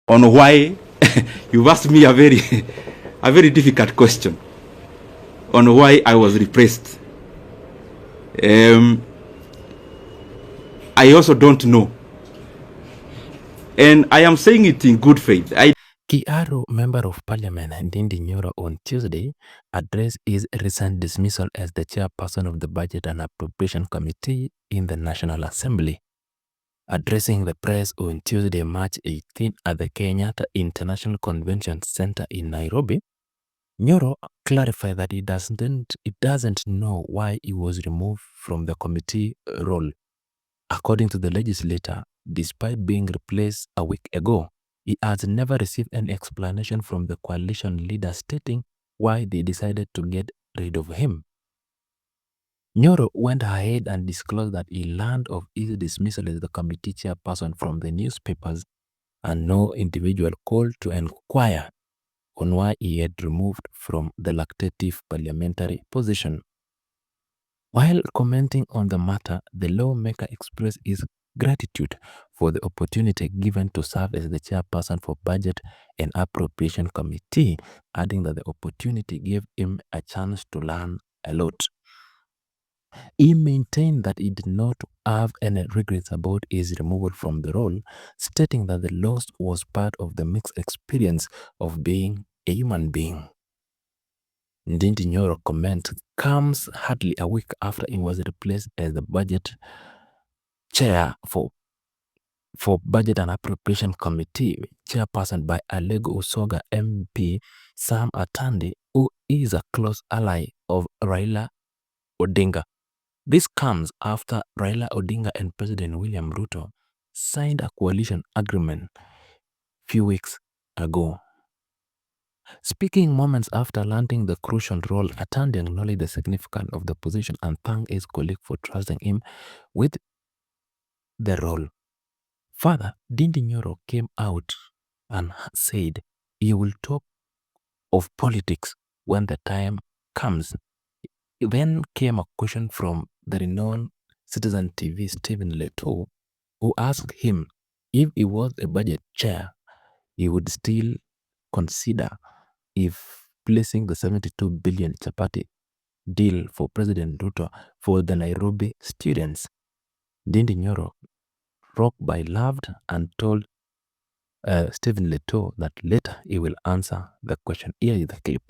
on why you've asked me a very difficult question on why I was repressed. I also don't know, and I am saying it in good faith. Kiaru, Member of Parliament Ndindi Nyoro, on Tuesday addressed his recent dismissal as the chairperson of the Budget and Appropriation Committee in the National Assembly. Addressing the press on Tuesday, March 18 at the Kenyatta International Convention Center in Nairobi, Nyoro clarified that he doesn't know why he was removed from the committee role. According to the legislator, despite being replaced a week ago, he has never received any explanation from the coalition leader stating why they decided to get rid of him. Nyoro went ahead and disclosed that he learned of his dismissal as the committee chairperson from the newspapers, and no individual called to inquire on why he had removed from the lucrative parliamentary position. While commenting on the matter, the lawmaker expressed his gratitude for the opportunity given to serve as the chairperson for Budget and Appropriation Committee, adding that the opportunity gave him a chance to learn a lot. He maintained that he did not have any regrets about his removal from the role, stating that the loss was part of the mixed experience of being a human being. Ndindi Nyoro comment comes hardly a week after he was replaced as the budget chair for Budget and Appropriation Committee, chairperson by Alego Usoga MP Sam Atandi, who is a close ally of Raila Odinga. This comes after Raila Odinga and President William Ruto signed a coalition agreement few weeks ago. Speaking moments after landing the crucial role, Atandi acknowledged the significance of the position and thanked his colleague for trusting him with the role. Further, Ndindi Nyoro came out and said he will talk of politics when the time comes. Then came a question from the renowned Citizen TV Stephen Leto, who asked him if he was a budget chair, he would still consider if placing the 72 billion chapati deal for President Ruto for the Nairobi students. Ndindi Nyoro rock by laughed and told Stephen Leto that later he will answer the question. Here is the clip.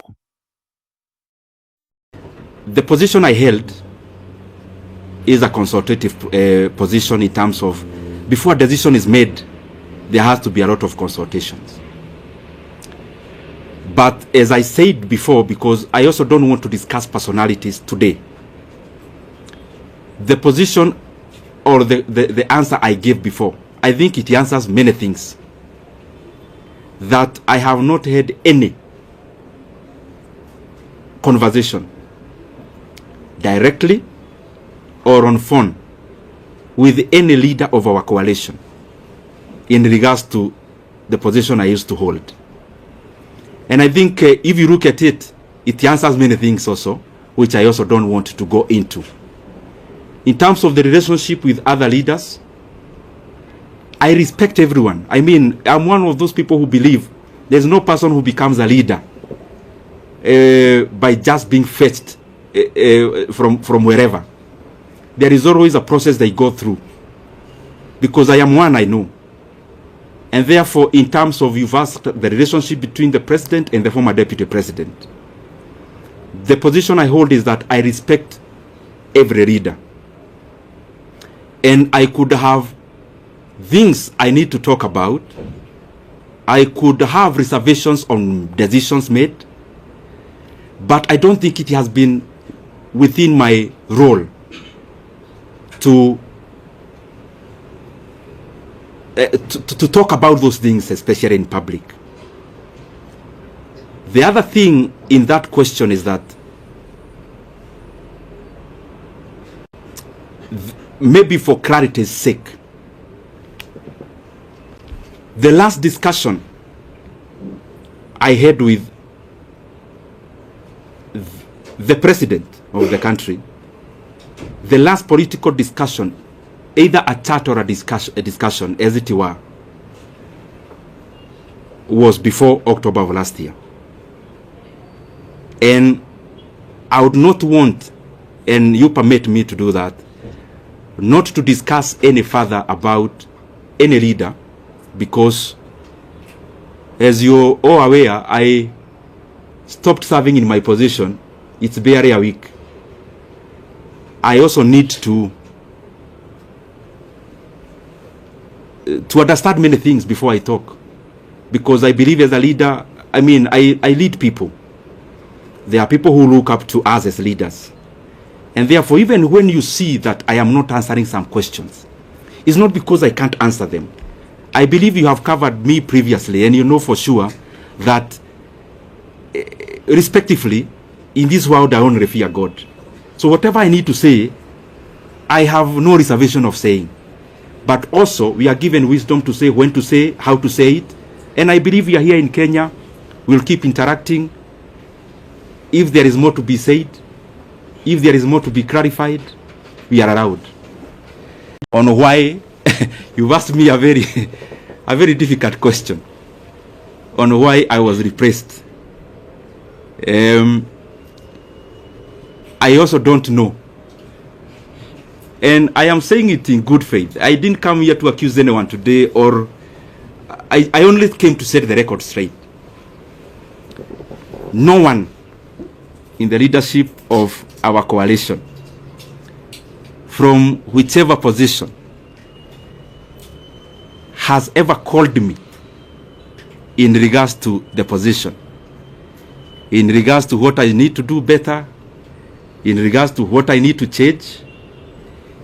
The position I held is a consultative position in terms of before a decision is made, there has to be a lot of consultations. But as I said before, because I also don't want to discuss personalities today, the position or the answer I gave before, I think it answers many things. That I have not had any conversation directly or on phone with any leader of our coalition in regards to the position I used to hold. And I think if you look at it, it answers many things also, which I also don't want to go into. In terms of the relationship with other leaders, I respect everyone. I mean, I'm one of those people who believe there's no person who becomes a leader by just being fetched from wherever. There is always a process they go through. Because I am one, I know. And therefore, in terms of you've asked the relationship between the president and the former deputy president, the position I hold is that I respect every leader. And I could have things I need to talk about. I could have reservations on decisions made. But I don't think it has been within my role to talk about those things, especially in public. The other thing in that question is that maybe for clarity's sake, the last discussion I had with the president of the country, the last political discussion, either a chat or a discussion as it were, was before October of last year. And I would not want, and you permit me to do that, not to discuss any further about any leader, because as you're all aware, I stopped serving in my position. It's barely a week. I also need to understand many things before I talk, because I believe as a leader, I lead people. There are people who look up to us as leaders. And therefore, even when you see that I am not answering some questions, it's not because I can't answer them. I believe you have covered me previously, and you know for sure that, respectively, in this world I only fear God. So whatever I need to say, I have no reservation of saying. But also, we are given wisdom to say when to say, how to say it. And I believe we are here in Kenya. We'll keep interacting. If there is more to be said, if there is more to be clarified, we are allowed. On why, you've asked me a very difficult question on why I was repressed. I also don't know. And I am saying it in good faith. I didn't come here to accuse anyone today, or I only came to set the record straight. No one in the leadership of our coalition, from whichever position, has ever called me in regards to the position, in regards to what I need to do better, in regards to what I need to change,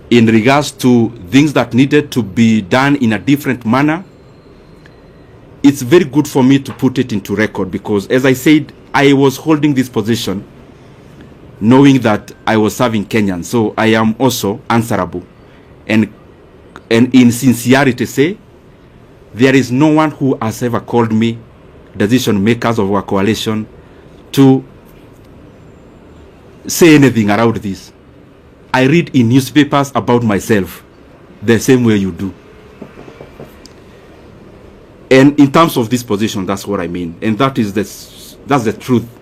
in regards to things that needed to be done in a different manner. It's very good for me to put it into record, because as I said, I was holding this position knowing that I was serving Kenyans. So I am also answerable. And in sincerity say, there is no one who has ever called me, decision makers of our coalition, to say anything around this. I read in newspapers about myself the same way you do. And in terms of this position, that's what I mean. And that's the truth.